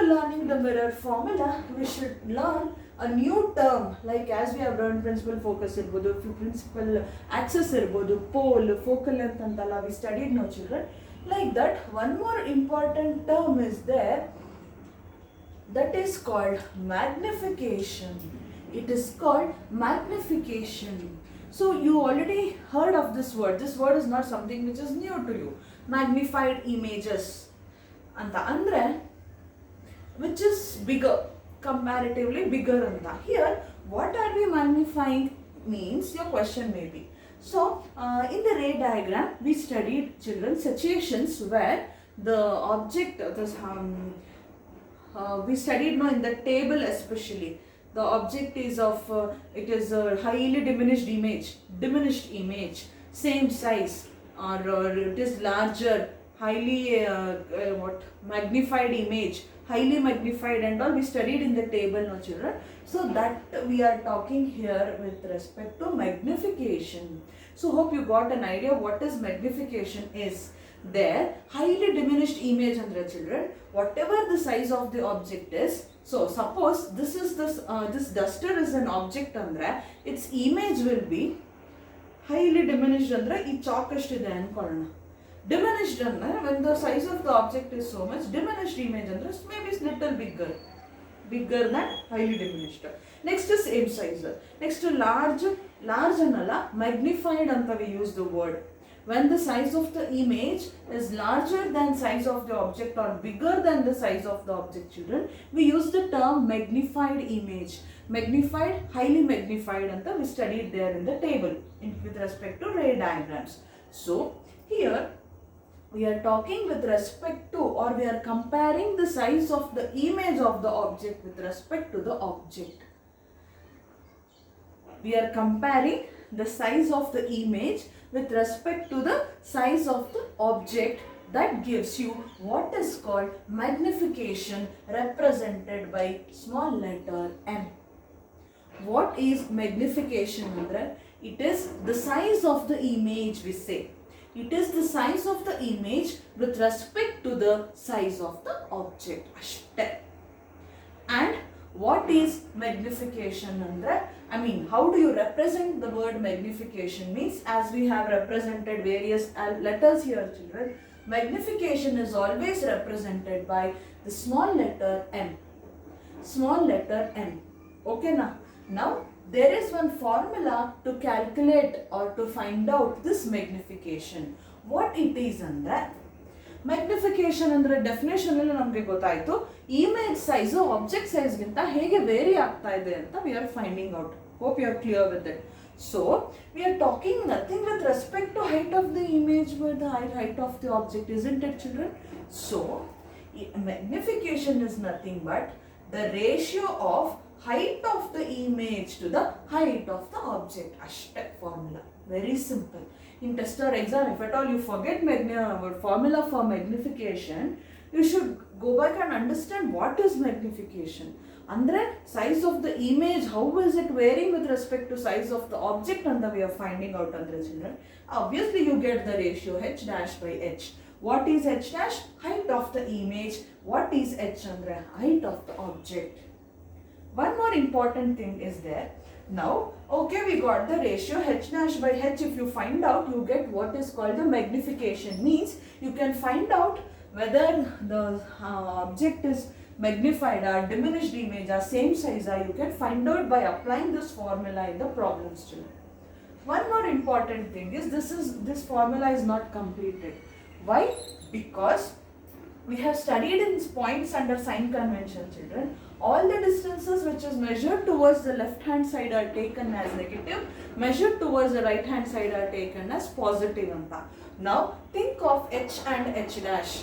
learning the mirror formula, we should learn a new term, like as we have learned principal focus irbodu, principal axis irbodu, pole, focal length antala we studied, no children. Like that, one more important term is there, that is called magnification. It is called magnification. So you already heard of this word. This word is not something which is new to you. Magnified images anta andre, which is bigger, comparatively bigger anta. Here what are we magnifying means your question may be. So in the ray diagram we studied, children, situations where the object, we studied now in the table especially, the object is of it is a highly diminished image, same size, or it is larger, highly magnified image, highly magnified and all we studied in the table, no children. So that we are talking here with respect to magnification. So hope you got an idea what is magnification is. There, highly diminished image andre, children, whatever the size of the object is. So suppose this is this duster is an object andre, its image will be highly diminished andre ee chalk ashtide ankolna. Diminished andre, when the size of the object is so much, diminished image andre maybe is little bigger than highly diminished. Next is same size. Next large anala, magnified anta we use the word. When the size of the image is larger than size of the object or bigger than the size of the object, children, we use the term magnified image. Magnified, highly magnified anta we studied there in the table with respect to ray diagrams. So here we are talking with respect to, or we are comparing the size of the image of the object with respect to the object. We are comparing the size of the image with respect to the size of the object. That gives you what is called magnification, represented by small letter m. What is magnification andre? It is the size of the image, we say. It is the size of the image with respect to the size of the object. Ashte. And what is magnification andre? I mean, how do you represent the word magnification means, as we have represented various letters here, children, magnification is always represented by the small letter m. Small letter m. Okay na? Now there is one formula to calculate or to find out this magnification. What it is andre? Magnification ಅಂದರೆ definition ಅಲ್ಲಿ ನಮಗೆ ಗೊತ್ತಾಯಿತು, image size object ಸೈಜ್ಗಿಂತ ಹೇಗೆ very ಆಗ್ತಾ ಇದೆ ಅಂತ we are finding out. Hope you are clear with it. So we are talking nothing with respect to height of the image with the height of the object, isn't it, children? So magnification is nothing but the ratio of height of the image to the height of the object. Ashte formula. Very simple. In test or exam, if at all you forget formula for magnification, you should go back and understand what is magnification. Andre size of the image, how is it varying with respect to size of the object, and we are finding out andre, children. Obviously you get the ratio h dash by h. What is h dash? Height of the image. What is h andre? Height of the object. One more important thing is there. Now, okay, we got the ratio h dash by h. If you find out, you get what is called the magnification. Means you can find out whether the object is magnified or diminished image or same size, or you can find out by applying this formula in the problems, children. One more important thing is this formula is not completed. Why? Because we have studied in points under sign convention, children. All the distances which is measured towards the left hand side are taken as negative, measured towards the right hand side are taken as positive anta. Now think of h and h dash.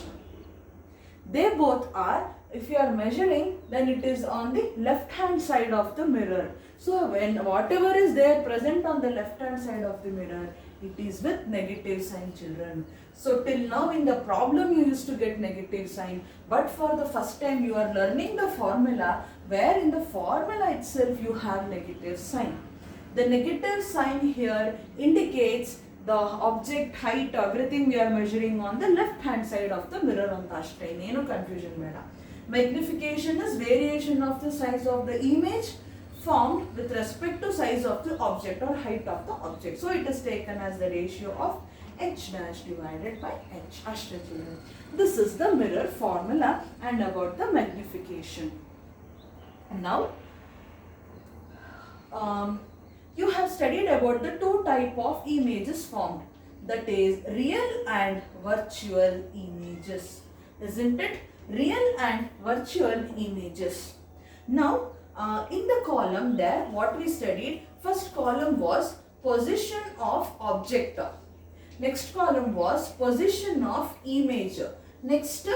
They both are, if you are measuring, then it is on the left hand side of the mirror. So when whatever is there present on the left hand side of the mirror, it is with negative sign, children. So till now in the problem you used to get negative sign, but for the first time you are learning the formula, where in the formula itself you have negative sign. The negative sign here indicates the object height, everything we are measuring on the left hand side of the mirror anta. Ashte, ಏನು confusion ಬೇಡ. Magnification is variation of the size of the image formed with respect to size of the object or height of the object. So it is taken as the ratio of h dash divided by h. Ashta children. This is the mirror formula and about the magnification. Now, you have studied about the two type of images formed, that is real and virtual images, isn't it? Real and virtual images. Now, in the column there, what we studied, first column was position of object, next column was position of image, next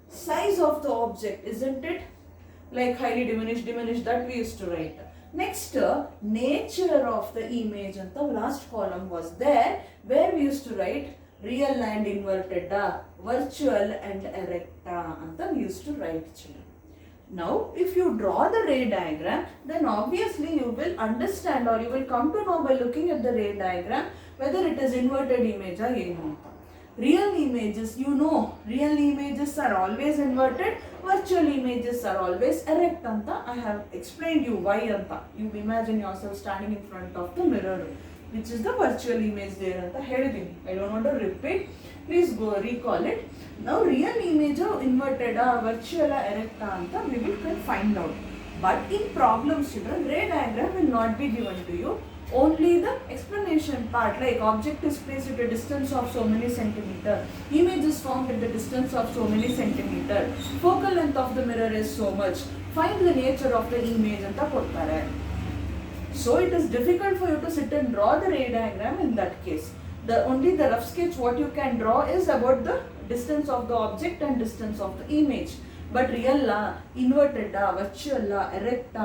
size of the object, isn't it? Like highly diminished, that we used to write. Next, nature of the image, and the last column was there where we used to write real and inverted, virtual and erect, and we used to write, children. Now, if you draw the ray diagram, then obviously you will understand or you will come to know by looking at the ray diagram whether it is inverted image or not. Real images, you know, real images are always inverted, virtual images are always erect, anta. I have explained you why, anta. You imagine yourself standing in front of the mirror, which is the virtual image there, anta helidini. I don't want to repeat. Please go recall it. Now, real image inverted, virtual, erect, anta we will find out. But in problems, children, ray diagram will not be given to you. Only the explanation part, like object is placed at a distance of so many centimeter, image is formed at the distance of so many centimeter, focal length of the mirror is so much, find the nature of the image anta kodtare. So it is difficult for you to sit and draw the ray diagram in that case. Only the rough sketch what you can draw is about the distance of the object and distance of the image. But real, inverted, virtual, erect,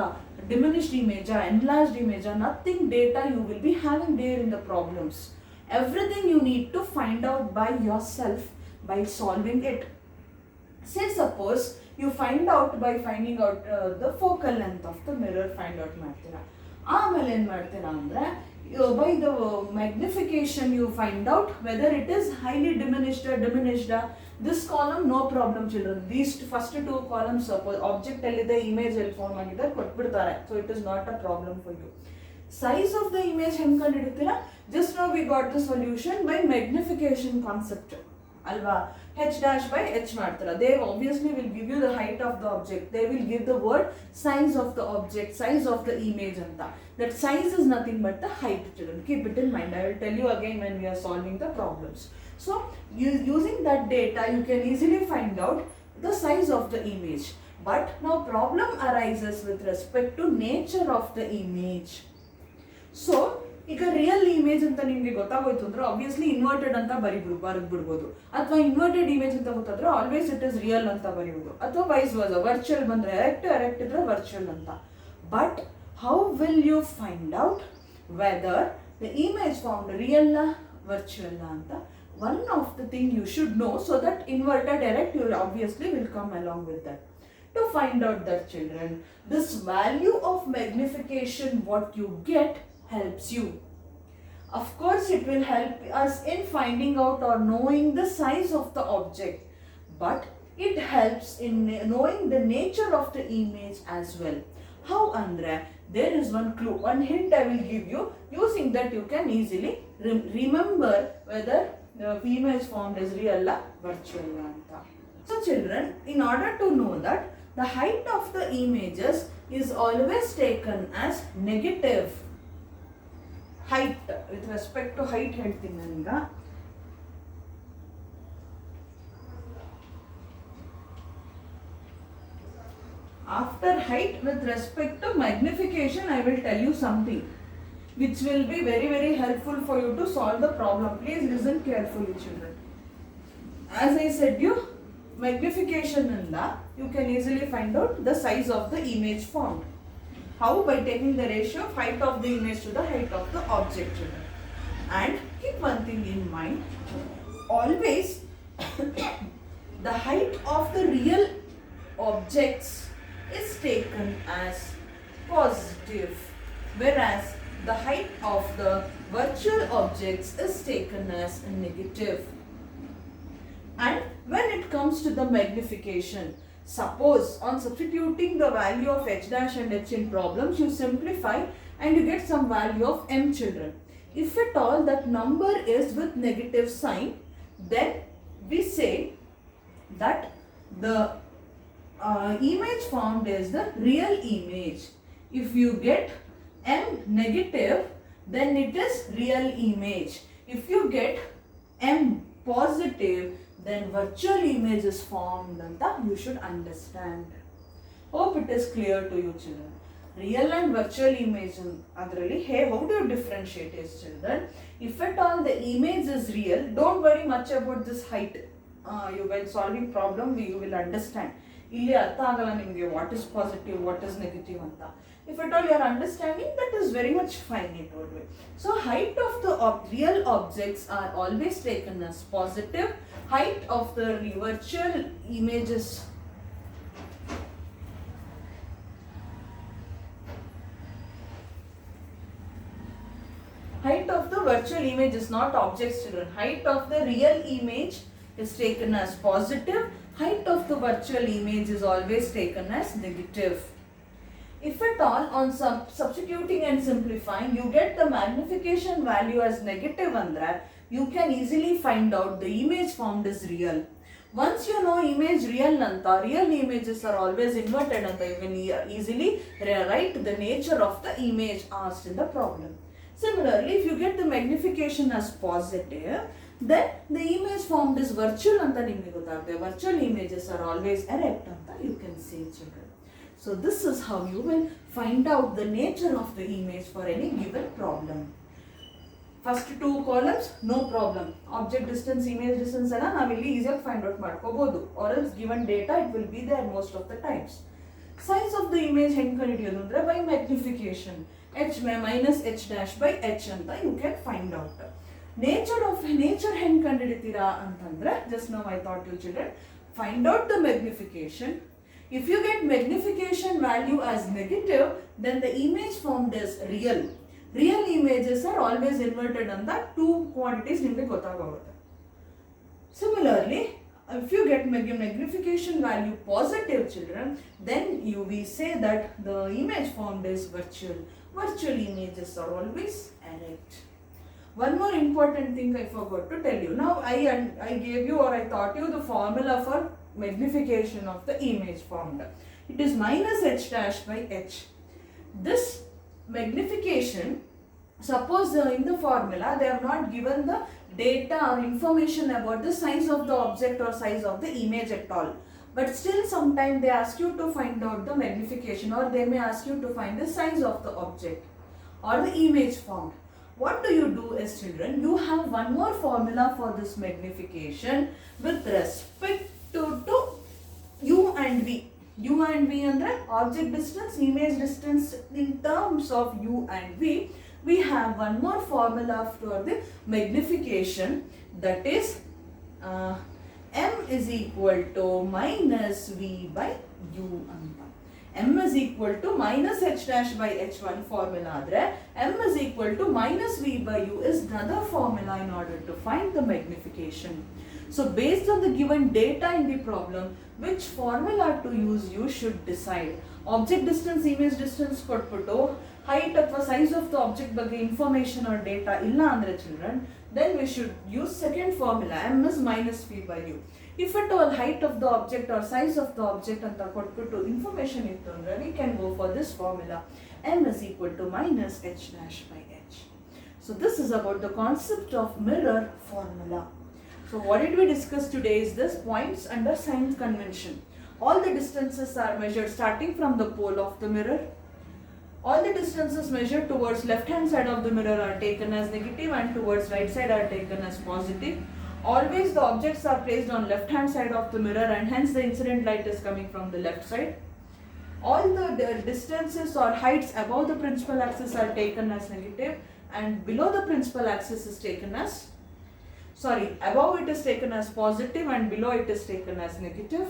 diminished image, enlarged image, nothing data you will be having there in the problems. Everything you need to find out by yourself by solving it. Say suppose you find out by finding out the focal length of the mirror, find out ಮಾಡ್ತೀರಾ. ಆಮೇಲೆ ಏನು ಮಾಡ್ತೀರಾ ಅಂದರೆ by the magnification you find out whether it is highly diminished or diminished. This column no problem, children. These first two columns, object ellide, image el form agide kottbidtare, so it is not a problem for you. Size of the image hem kandidittira. Just now we got the solution by magnification concept alva. H dash by h ಮಾಡ್ತೀರಾ. They obviously will give you the height of the object. They will give the word size of the object, size of the image anta. That size is nothing but the height, children. Keep it in mind. I will tell you again when we are solving the problems. So, using that data, you can easily find out the size of the image. But now problem arises with respect to nature of the image. So, ಈಗ real image ಅಂತ ನಿಮಗೆ ಗೊತ್ತಾಗೋಯ್ತು ಅಂದ್ರೆ obviously inverted ಅಂತ ಬರೆದ್ಬಿಡ್ಬೋದು, ಅಥವಾ inverted image ಅಂತ ಗೊತ್ತಾದ್ರೆ always it is real ಅಂತ ಬರೆಯೋದು, ಅಥವಾ ವೈಸ್ ವರ್ಸಾ ವರ್ಚುವಲ್ ಬಂದ್ರೆ ಎರೆಕ್ಟ್ ಇದ್ರೆ ವರ್ಚುವಲ್ ಅಂತ. But how will you find out whether the image formed real virtual ಅಂತ? One of the thing you should know, so that inverted erect you obviously will come along with that. To find out that, children, this value of magnification what you get helps you. Of course it will help us in finding out or knowing the size of the object, but it helps in knowing the nature of the image as well. How andre? There is one clue, one hint I will give you. Using that you can easily remember whether the image formed is real or virtual anta. So children, in order to know that, the height of the images is always taken as negative. Height, with respect to height ಹೇಳ್ತೀನಿ ನಾನೀಗ. After height, with respect to magnification, I will tell you something which will be very, very helpful for you to solve the problem. Please listen carefully, children. As I said you, magnification anda you can easily find out the size of the image formed. How? By taking the ratio of height of the image to the height of the object, children. And keep one thing in mind, always the height of the real objects is taken as positive, whereas the height of the virtual objects is taken as negative. And when it comes to the magnification, Suppose on substituting the value of h dash and h in problems, you simplify and you get some value of m children. If at all that number is with negative sign, then we say that the image formed is the real image. If you get m negative, then it is real image. If you get m positive, then virtual image is formed anta you should understand. Hope it is clear to you children. Real and virtual image adralli how do you differentiate it children? If at all the image is real, don't worry much about this height. You while solving problem you will understand. ಇಲ್ಲಿ ಅರ್ಥ ಆಗಲ್ಲ ನಿಮಗೆ what is positive what is negative ಅಂತ. If at all you are understanding, that is very much fine it would be. So height of the real objects are always taken as positive. Height of the virtual images height of the virtual image is not objects children. Height of the real image is taken as positive. Height of the virtual image is always taken as negative. If at all on substituting and simplifying you get the magnification value as negative andre, you can easily find out the image formed is real. Once you know image real nanta, real images are always inverted anta, you can easily write the nature of the image asked in the problem. Similarly, if you get the magnification as positive, then the image formed is virtual anta nimge gottagute. Virtual images are always erect anta you can say children. So this is how you will find out the nature of the image for any given problem. First two columns no problem. Object distance, image distance alla navu illi easy find out madkobodu, or else given data it will be there most of the times. Size of the image henge kandidiyodu andre by magnification. H minus h dash by h anta you can find out. Nature henge kandiditira antandre, just now I thought you children, find out the magnification. If you get magnification value as negative, then the image formed is real. Real images are always inverted and the two quantities nimge gottagagutte. Similarly, if you get magnification value positive children, then we say that the image formed is virtual. Virtual images are always erect. One more important thing I forgot to tell you. Now I gave you or I taught you the formula for magnification of the image formed. It is minus h dash by h. This magnification, suppose in the formula they have not given the data or information about the size of the object or size of the image at all, but still sometime they ask you to find out the magnification, or they may ask you to find the size of the object or the image formed. What do you do as children? You have one more formula for this magnification with respect to u and v. U and v andre object distance, image distance. In terms of u and v, we have one more formula for the magnification, that is m is equal to minus v by u anta. M is equal to minus h dash by h1 formula adre, m is equal to minus v by u is another formula in order to find the magnification. So based on the given data in the problem, which formula to use you should decide. Object distance, image distance ಕೊಟ್ಬಿಟ್ಟು height ಅಥವಾ size of the object ಬಗ್ಗೆ information or data ಇಲ್ಲ ಅಂದ್ರೆ children, then we should use second formula, m is minus v by u. If at all height of the object or size of the object ಅಂತ ಕೊಟ್ಬಿಟ್ಟು information ಇತ್ತು ಅಂದ್ರೆ we can go for this formula, m is equal to minus h dash by h. So this is about the concept of mirror formula. So what did we discuss today is this points under sign convention. All the distances are measured starting from the pole of the mirror. All the distances measured towards left hand side of the mirror are taken as negative and towards right side are taken as positive. Always the objects are placed on left hand side of the mirror and hence the incident light is coming from the left side. All the distances or heights above the principal axis are taken as negative and below the principal axis is taken as above it is taken as positive and below it is taken as negative.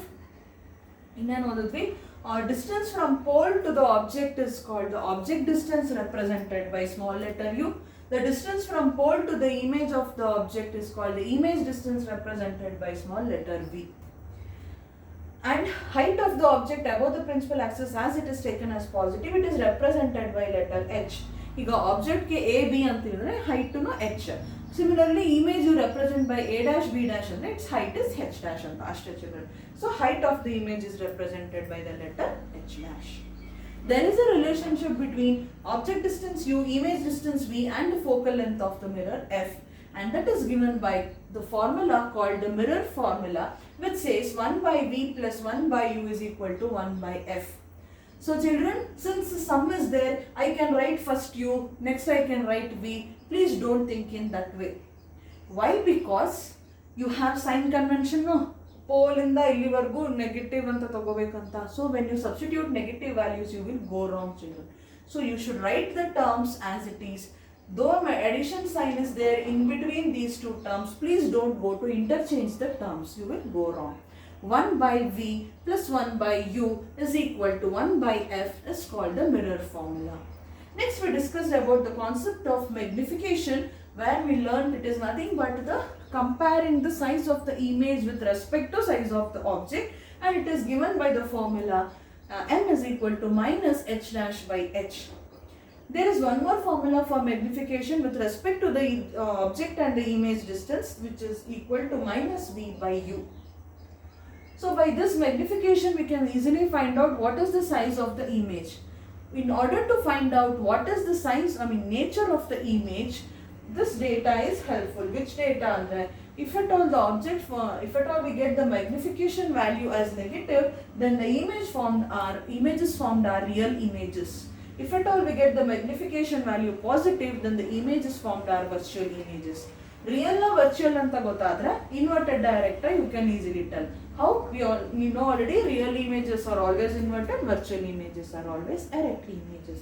Distance from pole to the object is called the object distance, represented by small letter u. The distance from pole to the image of the object is called the image distance, represented by small letter v. and height of the object above the principal axis as it is taken as positive, it is represented by letter H. ಈಗ object ಗೆ A B ಅಂತ ಹೇಳಿದ್ರೆ height ನು H. Similarly image you represent by A dash B dash ಅಂದ್ರೆ it's height is H dash ಅಂತ ಅಷ್ಟೇ children. So height of the image is represented by the letter H dash. There is a relationship between object distance u, image distance v and the focal length of the mirror f, and that is given by the formula called the mirror formula, which says 1 by v plus 1 by u is equal to 1 by f. So children, since the sum is there, I can write first u, next I can write v. Please don't think in that way. Why? Because you have sign convention, no? Pole ಇಂದ ಇಲ್ಲಿವರೆಗೂ negative ಅಂತ ತಗೋಬೇಕಂತ. So when you substitute negative values you will go wrong children. So you should write the terms as it is. Though my addition sign is there in between these two terms, please don't go to interchange the terms. You will go wrong. 1 by v plus 1 by u is equal to 1 by f is called the mirror formula. Next we discussed about the concept of magnification, where we learned it is nothing but the comparing the size of the image with respect to size of the object, and it is given by the formula m is equal to minus h dash by h. There is one more formula for magnification with respect to the object and the image distance, which is equal to minus v by u. So by this magnification we can easily find out what is the size of the image. In order to find out what is the size, nature of the image, this data is helpful. Which data are there? If at all the object, if at all we get the magnification value as negative, then the images formed are real images. If at all we get the magnification value positive, then the images formed are virtual images. Real or virtual anta gotadre, inverted direct you can easily tell. How? You know already, real images are always inverted, virtual images are always erect images.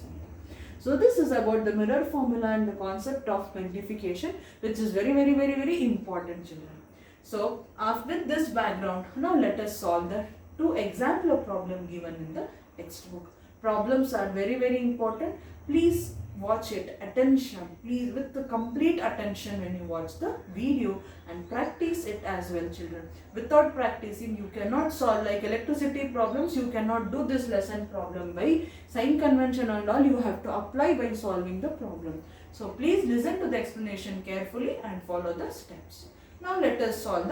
So this is about the mirror formula and the concept of magnification, which is very, very, very, very important, children. So after this background, now let us solve the two example problem given in the textbook. Problems are very, very important. Please watch it, attention, please, with the complete attention when you watch the video, and practice it as well, children. Without practicing you cannot solve, like electricity problems, you cannot do this lesson problem by sign convention and all. You have to apply by solving the problem. So please listen to the explanation carefully and follow the steps. Now let us solve the